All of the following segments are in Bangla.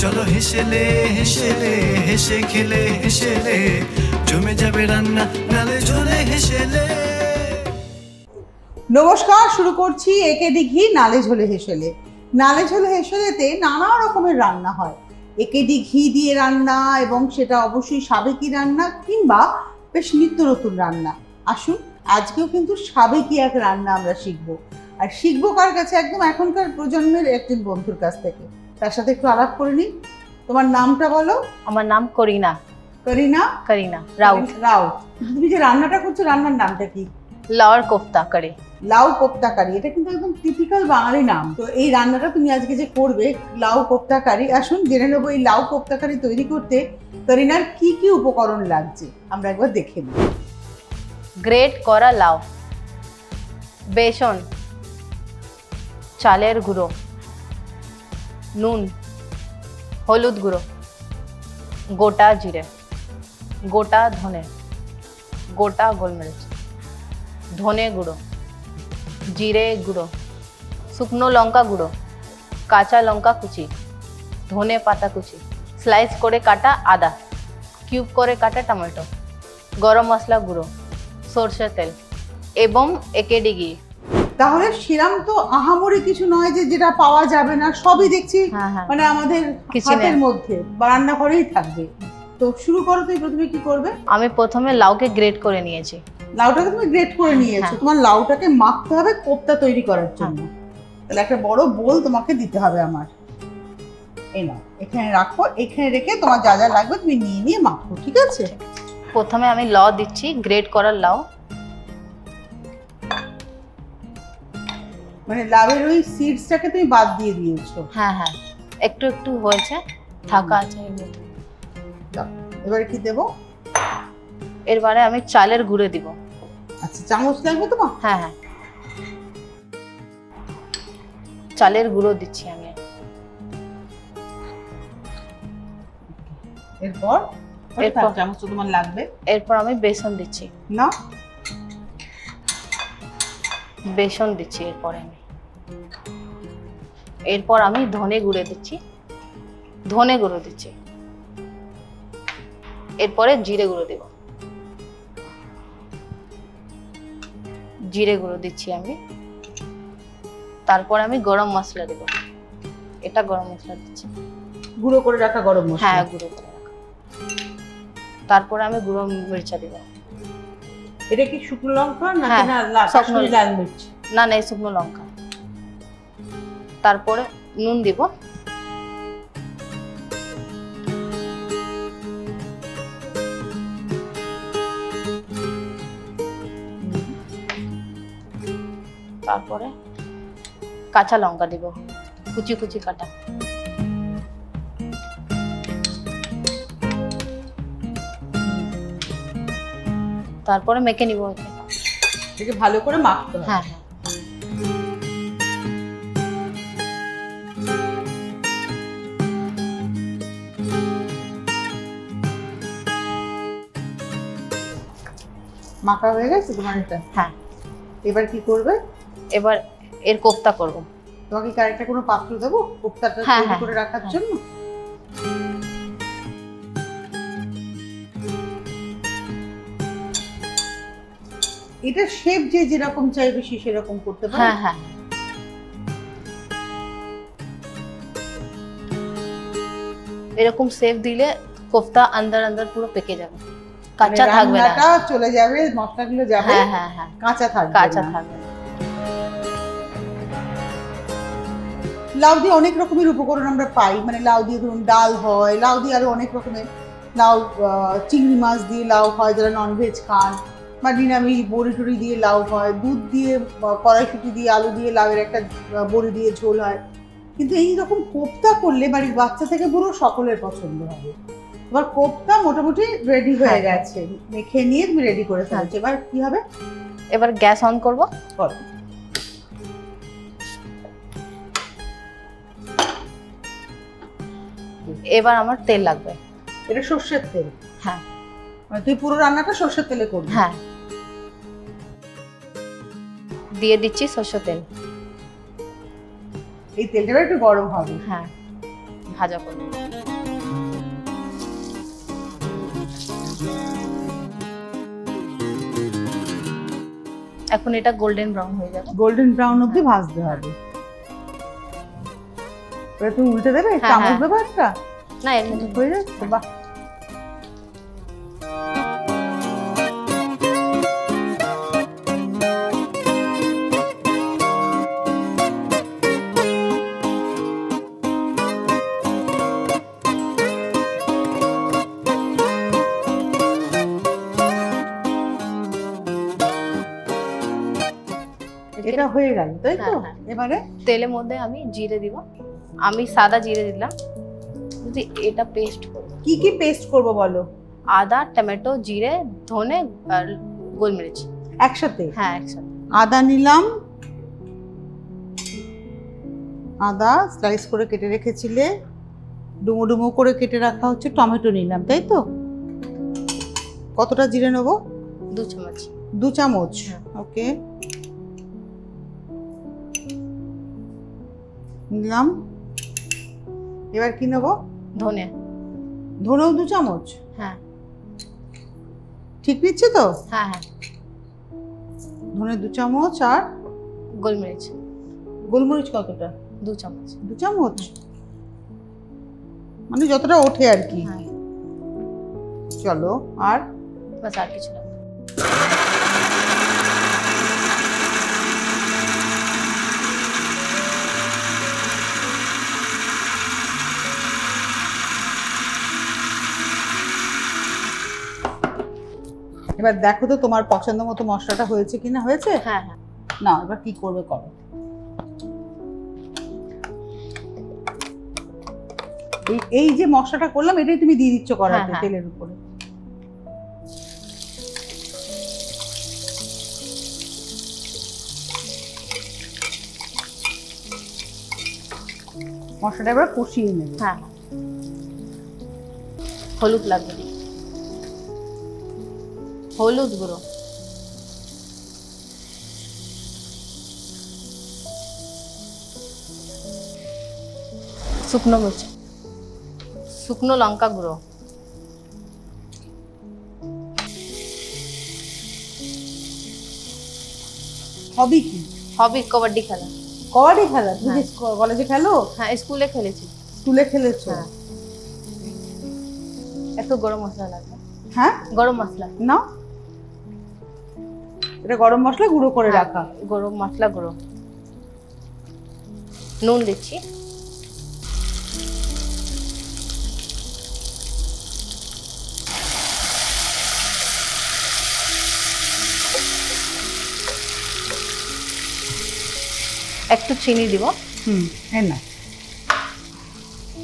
চলো হেসেলে হেসেলে হেসে খেলে হেসেলে জমে যাবে রান্না নালে ঝোলে হেসেলে। নমস্কার, শুরু করছি একেডি ঘি নালে ঝোলে হেসেলে। নালে ঝোলে হেসেলেতে নানা রকমের রান্না হয়। একেডি ঘি দিয়ে রান্না, এবং সেটা অবশ্যই সাবেকি রান্না কিংবা বেশ নিত্য নতুন রান্না। আসুন, আজকেও কিন্তু সাবেকি এক রান্না আমরা শিখবো। আর শিখবো কার কাছে? একদম এখনকার প্রজন্মের একজন বন্ধুর কাছ থেকে। তার সাথে একটু আলাপ করে নিই। তোমার নামটা বলো। আমার নাম করিনা। করিনা রাউত। তুমি যে রান্নাটা করছো, রান্নার নামটা কি? লাউর কোফতা কারি। লাউ কোপ্তা কারি, এটা কিন্তু একদম টিপিক্যাল বাঙালি নাম। তো এই রান্নাটা তুমি আজকে যে করবে, লাউ কোপ্তা কারি, আসুন জেনে নেবো এই লাউ কোপ্তা কারি তৈরি করতে করিনার কি কি উপকরণ লাগছে আমরা একবার দেখে নিই। গ্রেট করা লাউ, বেসন, চালের গুঁড়ো, নুন, হলুদ গুঁড়ো, গোটা জিরে, গোটা ধনে, গোটা গোলমরিচ, ধনে গুঁড়ো, জিরে গুঁড়ো, শুকনো লঙ্কা গুঁড়ো, কাঁচা লঙ্কা কুচি, ধনে পাতা কুচি, স্লাইস করে কাটা আদা, কিউব করে কাটা টমেটো, গরম মশলা গুঁড়ো, সরষের তেল এবং একেডি ঘি। তাহলে সেরাম তো আহামরি কিছু নয় যে যেটা পাওয়া যাবে না, সবই দেখছি মানে আমাদের কিচেনের মধ্যে রান্নাঘরেই থাকবে। তো শুরু করো, তুমি প্রথমে কি করবে? আমি প্রথমে লাউকে গ্রেট করে নিয়েছি। লাউটাকে তুমি গ্রেট করে নিয়েছো। তোমার লাউটাকে মাখতে হবে কোপ্তা তৈরি করার জন্য। তাহলে একটা বড় বোল তোমাকে দিতে হবে আমার। এই নাও, এখানে রাখো। এখানে রেখে তোমার যা যা লাগবে তুমি নিয়ে নিয়ে মাখো, ঠিক আছে? প্রথমে আমি লাউ দিচ্ছি, গ্রেট করার লাউ। মানে লাউয়ের ওই সিডসটাকে তুমি বাদ দিয়ে দিয়েছো? হ্যাঁ, একটু একটু হয়েছে, থাকা আছে এর মধ্যে। এবারে কি দেবো? এরবারে আমি চালের গুঁড়ো দিব। আচ্ছা, চামচ লাগবে তোমার? হ্যাঁ, চালের গুঁড়ো দিচ্ছি আমি। এরপর চামচ তোমার লাগবে। এরপর আমি বেসন দিচ্ছি। না, বেসন দিচ্ছি। এরপর আমি ধনে গুঁড়ো দিচ্ছি। এরপরে জিরে গুঁড়ো দেব। জিরে গুঁড়ো দিচ্ছি আমি। তারপর আমি গরম মশলা দেব। এটা গরম মশলা দিচ্ছি, গুঁড়ো করে রাখা গরম মশলা। হ্যাঁ, গুঁড়ো করে রাখা। তারপর আমি গুঁড়ো মরিচা দেব। এটা কি শুকনো লঙ্কা নাকি কাশ্মীরি লাল মির্চ? না, এই শুকনো লঙ্কা। তারপরে নুন দিব। তারপরে কাঁচা লঙ্কা দিব, কুচি কুচি কাটা। তারপরে মেখে নিব। এটাকে ভালো করে মাখতে হবে। হ্যাঁ, মাখা হয়ে গেছে তোমার এটা? হ্যাঁ। এবার কি করবে? এবার এর কোফতা করব। তোমাকে কি আরেকটা কোনো পাত্র দেবো কোফতাটা তৈরি করে রাখার জন্য? এটা শেপ যে যেরকম চাইবে সে সেরকম করতে পারে। হ্যাঁ, এরকম শেপ দিলে কোফতা আন্দার পুরো পেকে যাবে, কাঁচা থাকবে না। রান্নাটা চলে যাবে, মশলাগুলো যাবে, হ্যাঁ, কাঁচা থাকবে না। লাউ দিয়ে অনেক রকমের উপকরণ আমরা পাই। মানে লাউ দিয়ে ধরুন ডাল হয়, লাউ দিয়ে আরো অনেক রকমের, লাউ চিংড়ি মাছ দিয়ে লাউ হয় যারা ননভেজ খান, বা নিরামিষ বড়ি টড়ি দিয়ে লাউ হয়, দুধ দিয়ে, কড়াইশুঁটি দিয়ে, আলু দিয়ে লাউয়ের একটা বড়ি দিয়ে ঝোল হয়। কিন্তু এই রকম কোপ্তা করলে বাড়ির বাচ্চা থেকে পুরো সকলের পছন্দ হবে। এবার কোপ্তা মোটামুটি রেডি হয়ে গেছে, মেখে নিয়ে তুমি রেডি করে ফেলছো। এবার কি হবে? এবার গ্যাস অন করবো। এবার আমার তেল লাগবে। এটা সরষের তেল? হ্যাঁ। মানে তুই পুরো রান্নাটা সরষের তেলে করবি? হ্যাঁ। দিয়ে দিচ্ছি সরষের তেল। এই তেলটা একটু গরম হবে। হ্যাঁ। ভাজা করব। এখন এটা গোল্ডেন ব্রাউন হয়ে যাবে। গোল্ডেন ব্রাউন অবধি ভাজতে হবে। এবার তুমি উল্টে দেবে, হ্যাঁ, চামচ হ্যাঁ। দেবে একটা, না এর মধ্যে হয়ে যাচ্ছে। বাহ, এটা হয়ে গেল তাই তো? হ্যাঁ, হ্যাঁ। এবারে তেলের মধ্যে আমি জিরে দিব। আমি সাদা জিরে দিলাম। যদি এটা পেস্ট করব, কি কি পেস্ট করব বলো? আদা, টমেটো, জিরে, ধনে আর গোলমরিচ একসাথে? হ্যাঁ একসাথে। আদা নিলাম, আদা স্লাইস করে কেটে রেখেছিলে, ডুমো ডুমো করে কেটে রাখা হচ্ছে টমেটো নিলাম তাই তো? কতটা জিরে নেবো? 2 চামচ। 2 চামচ, হ্যাঁ। ওকে নিলাম। এবার কি নেবো? ধনে। ধনেও 2 চামচ? হ্যাঁ ঠিক নিচ্ছে তো? হ্যাঁ হ্যাঁ। ধনে 2 চামচ, আর গোলমরিচ গোলমরিচ কতটা? 2 চামচ। 2 চামচ, মানে যতটা ওঠে আর কি। হ্যাঁ চলো, আর বাস, আর কিছু না। এবার দেখো তো তোমার পছন্দ মতো মশলাটা হয়েছে কিনা। হয়েছে? হ্যাঁ হ্যাঁ। না, এবার কি করবে করো। এই যে মশলাটা করলাম এটাই তুমি দিয়ে দিচ্ছ কড়াইতে, হ্যাঁ, হ্যাঁ। তেলের উপরে। মশলাটা এবার কষিয়ে নেবে। হ্যাঁ হ্যাঁ। হলুদ লাগবে, হলুদ গুঁড়ো, শুকনো মির্চ, শুকনো লঙ্কা গুঁড়ো, হবি কি? হবি কবাডি খেলা। কবাডি খেলা? তুমি হ্যাঁ। কলেজে খেলো? হ্যাঁ স্কুলে খেলেছি। স্কুলে খেলেছো? হ্যাঁ। একটু গরম মশলা লাগবে। হ্যাঁ, গরম মশলা। না এটা গরম মশলা গুঁড়ো করে হ্যাঁ, রাখা। গরম মশলা গুঁড়ো। নুন দিচ্ছি। একটু চিনি দিব। এই না,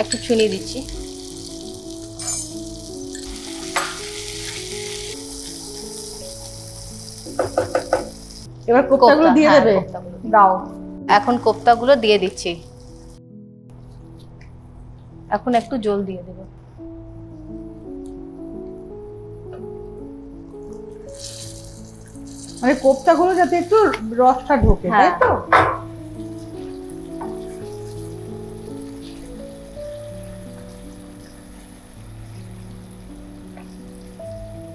একটু চিনি দিচ্ছি। এবার কোপ্তাগুলো কোপ্তা, দিয়ে হ্যাঁ, দেবে। কোপ্তাগুলো। দাও। এখন কোপ্তাগুলো দিয়ে দিচ্ছি। এখন একটু জল দিয়ে দেব। মানে কোপ্তাগুলো যাতে একটু রসটা ঢোকে, তাই হ্যাঁ। তো?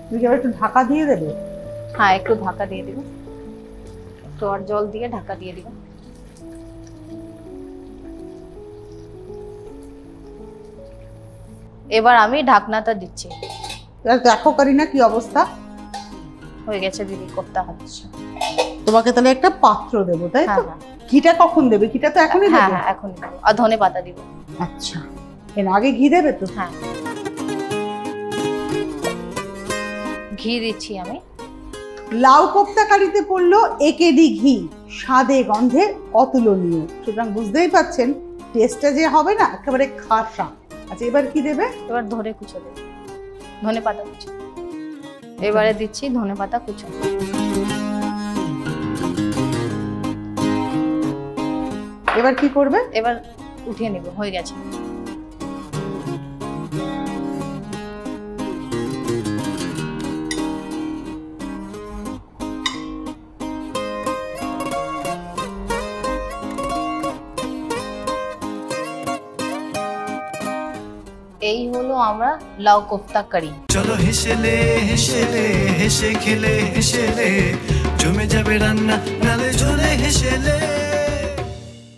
তুমি কি আবার একটু ঢাকা দিয়ে দেবে? হ্যাঁ একটু ঢাকা দিয়ে দিব। তো আর জল দিয়ে ঢাকা দিয়ে দিব। এবার আমি ঢাকনাটা দিচ্ছি। এবার দেখো কারিনা কি অবস্থা। হয়ে গেছে দিদি, কোপ্তা হচ্ছে। তোমাকে তাহলে একটা পাত্র দেবো, তাই তো? হ্যাঁ হ্যাঁ ঘিটা কখন দেবে? ঘিটা তো এখনই হ্যাঁ দেবে। হ্যাঁ এখনই দেবো। আর ধনে পাতা দিব। আচ্ছা, এর আগে ঘি দেবে তো? হ্যাঁ ঘি দিচ্ছি আমি। লাউ কোপ্তা কারিতে পড়লো একেডি ঘি, স্বাদে গন্ধে অতুলনীয়। সুতরাং বুঝতেই পাচ্ছেন টেস্টটা যে হবে না একেবারে খাসা। আচ্ছা, এবার কি দেবে? এবার ধনে কুচো দেব, ধনে পাতা কুচো। এবারে দিচ্ছি ধনে পাতা কুচো। এবার কি করবে? এবার উঠিয়ে নিব, হয়ে গেছে। এই হলো আমরা লাউ কোফতা কারি। চলো হেসেলে হেসেলে হেসে খেলে হেসেলে জমে যাবে রান্না নালে জলে হেসেলে।